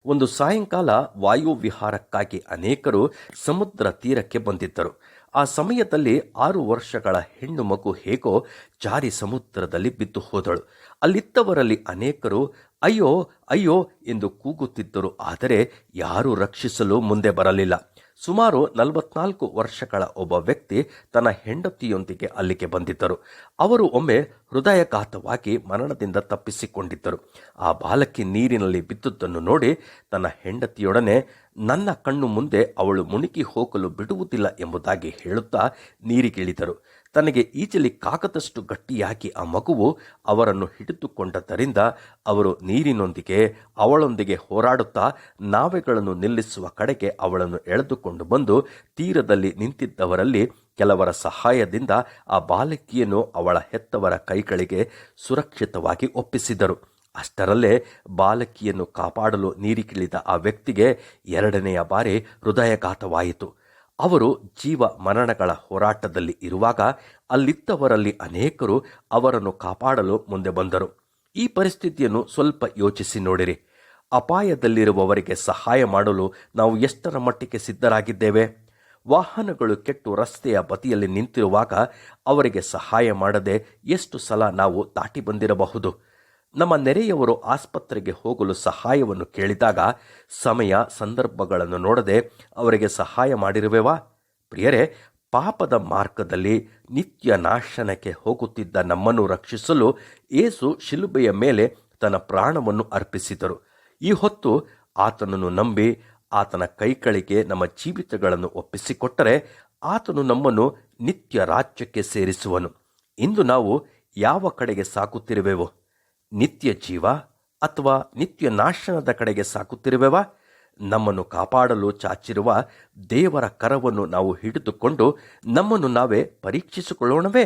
ಒಂದು ಸಾಯಂಕಾಲ ವಾಯು ವಿಹಾರಕ್ಕಾಗಿ ಅನೇಕರು ಸಮುದ್ರ ತೀರಕ್ಕೆ ಬಂದಿದ್ದರು. ಆ ಸಮಯದಲ್ಲಿ 6 ವರ್ಷಗಳ ಹೆಣ್ಣು ಮಗು ಹೇಗೋ ಜಾರಿ ಸಮುದ್ರದಲ್ಲಿ ಬಿದ್ದು ಹೋದಳು. ಅಲ್ಲಿದ್ದವರಲ್ಲಿ ಅನೇಕರು ಅಯ್ಯೋ ಅಯ್ಯೋ ಎಂದು ಕೂಗುತ್ತಿದ್ದರು. ಆದರೆ ಯಾರೂ ರಕ್ಷಿಸಲು ಮುಂದೆ ಬರಲಿಲ್ಲ. ಸುಮಾರು 44 ವರ್ಷಗಳ ಒಬ್ಬ ವ್ಯಕ್ತಿ ತನ್ನ ಹೆಂಡತಿಯೊಂದಿಗೆ ಅಲ್ಲಿಗೆ ಬಂದಿದ್ದರು. ಅವರು ಒಮ್ಮೆ ಹೃದಯಾಘಾತವಾಗಿ ಮರಣದಿಂದ ತಪ್ಪಿಸಿಕೊಂಡಿದ್ದರು. ಆ ಬಾಲಕಿ ನೀರಿನಲ್ಲಿ ಬಿದ್ದುದನ್ನು ನೋಡಿ ತನ್ನ ಹೆಂಡತಿಯೊಡನೆ ನನ್ನ ಕಣ್ಣು ಮುಂದೆ ಅವಳು ಮುಳುಗಿ ಹೋಗಲು ಬಿಡುವುದಿಲ್ಲ ಎಂಬುದಾಗಿ ಹೇಳುತ್ತಾ ನೀರಿಗಿಳಿದರು. ತನಗೆ ಈಜಲಿಕ್ಕಾಗದಷ್ಟು ಗಟ್ಟಿಯಾಗಿ ಆ ಮಗುವು ಅವರನ್ನು ಹಿಡಿದುಕೊಂಡದ್ದರಿಂದ ಅವರು ನೀರಿನೊಂದಿಗೆ ಅವಳೊಂದಿಗೆ ಹೋರಾಡುತ್ತಾ ನಾವೆಗಳನ್ನು ನಿಲ್ಲಿಸುವ ಕಡೆಗೆ ಅವಳನ್ನು ಎಳೆದುಕೊಂಡು ಬಂದು ತೀರದಲ್ಲಿ ನಿಂತಿದ್ದವರಲ್ಲಿ ಕೆಲವರ ಸಹಾಯದಿಂದ ಆ ಬಾಲಕಿಯನ್ನು ಅವಳ ಹೆತ್ತವರ ಕೈಗಳಿಗೆ ಸುರಕ್ಷಿತವಾಗಿ ಒಪ್ಪಿಸಿದರು. ಅಷ್ಟರಲ್ಲೇ ಬಾಲಕಿಯನ್ನು ಕಾಪಾಡಲು ನೀರಿಗಿಳಿದ ಆ ವ್ಯಕ್ತಿಗೆ 2ನೆಯ ಬಾರಿ ಹೃದಯಾಘಾತವಾಯಿತು. ಅವರು ಜೀವ ಮರಣಗಳ ಹೋರಾಟದಲ್ಲಿ ಇರುವಾಗ ಅಲ್ಲಿದ್ದವರಲ್ಲಿ ಅನೇಕರು ಅವರನ್ನು ಕಾಪಾಡಲು ಮುಂದೆ ಬಂದರು. ಈ ಪರಿಸ್ಥಿತಿಯನ್ನು ಸ್ವಲ್ಪ ಯೋಚಿಸಿ ನೋಡಿರಿ. ಅಪಾಯದಲ್ಲಿರುವವರಿಗೆ ಸಹಾಯ ಮಾಡಲು ನಾವು ಎಷ್ಟರ ಮಟ್ಟಿಗೆ ಸಿದ್ಧರಾಗಿದ್ದೇವೆ? ವಾಹನಗಳು ಕೆಟ್ಟು ರಸ್ತೆಯ ಬದಿಯಲ್ಲಿ ನಿಂತಿರುವಾಗ ಅವರಿಗೆ ಸಹಾಯ ಮಾಡದೆ ಎಷ್ಟು ಸಲ ನಾವು ದಾಟಿ ಬಂದಿರಬಹುದು. ನಮ್ಮ ನೆರೆಯವರು ಆಸ್ಪತ್ರೆಗೆ ಹೋಗಲು ಸಹಾಯವನ್ನು ಕೇಳಿದಾಗ ಸಮಯ ಸಂದರ್ಭಗಳನ್ನು ನೋಡದೆ ಅವರಿಗೆ ಸಹಾಯ ಮಾಡಿರುವೆವಾ? ಪ್ರಿಯರೇ, ಪಾಪದ ಮಾರ್ಗದಲ್ಲಿ ನಿತ್ಯ ನಾಶನಕ್ಕೆ ಹೋಗುತ್ತಿದ್ದ ನಮ್ಮನ್ನು ರಕ್ಷಿಸಲು ಯೇಸು ಶಿಲುಬೆಯ ಮೇಲೆ ತನ್ನ ಪ್ರಾಣವನ್ನು ಅರ್ಪಿಸಿದರು. ಈ ಹೊತ್ತು ಆತನನ್ನು ನಂಬಿ ಆತನ ಕೈಗಳಿಗೆ ನಮ್ಮ ಜೀವಿತಗಳನ್ನು ಒಪ್ಪಿಸಿಕೊಟ್ಟರೆ ಆತನು ನಮ್ಮನ್ನು ನಿತ್ಯ ರಾಜ್ಯಕ್ಕೆ ಸೇರಿಸುವನು. ಇಂದು ನಾವು ಯಾವ ಕಡೆಗೆ ಸಾಗುತ್ತಿರುವೆವು? ನಿತ್ಯ ಜೀವ ಅಥವಾ ನಿತ್ಯ ನಾಶನದ ಕಡೆಗೆ ಸಾಗುತ್ತಿರುವೆವಾ? ನಮ್ಮನ್ನು ಕಾಪಾಡಲು ಚಾಚಿರುವ ದೇವರ ಕರವನ್ನು ನಾವು ಹಿಡಿದುಕೊಂಡು ನಮ್ಮನ್ನು ನಾವೇ ಪರೀಕ್ಷಿಸಿಕೊಳ್ಳೋಣವೇ?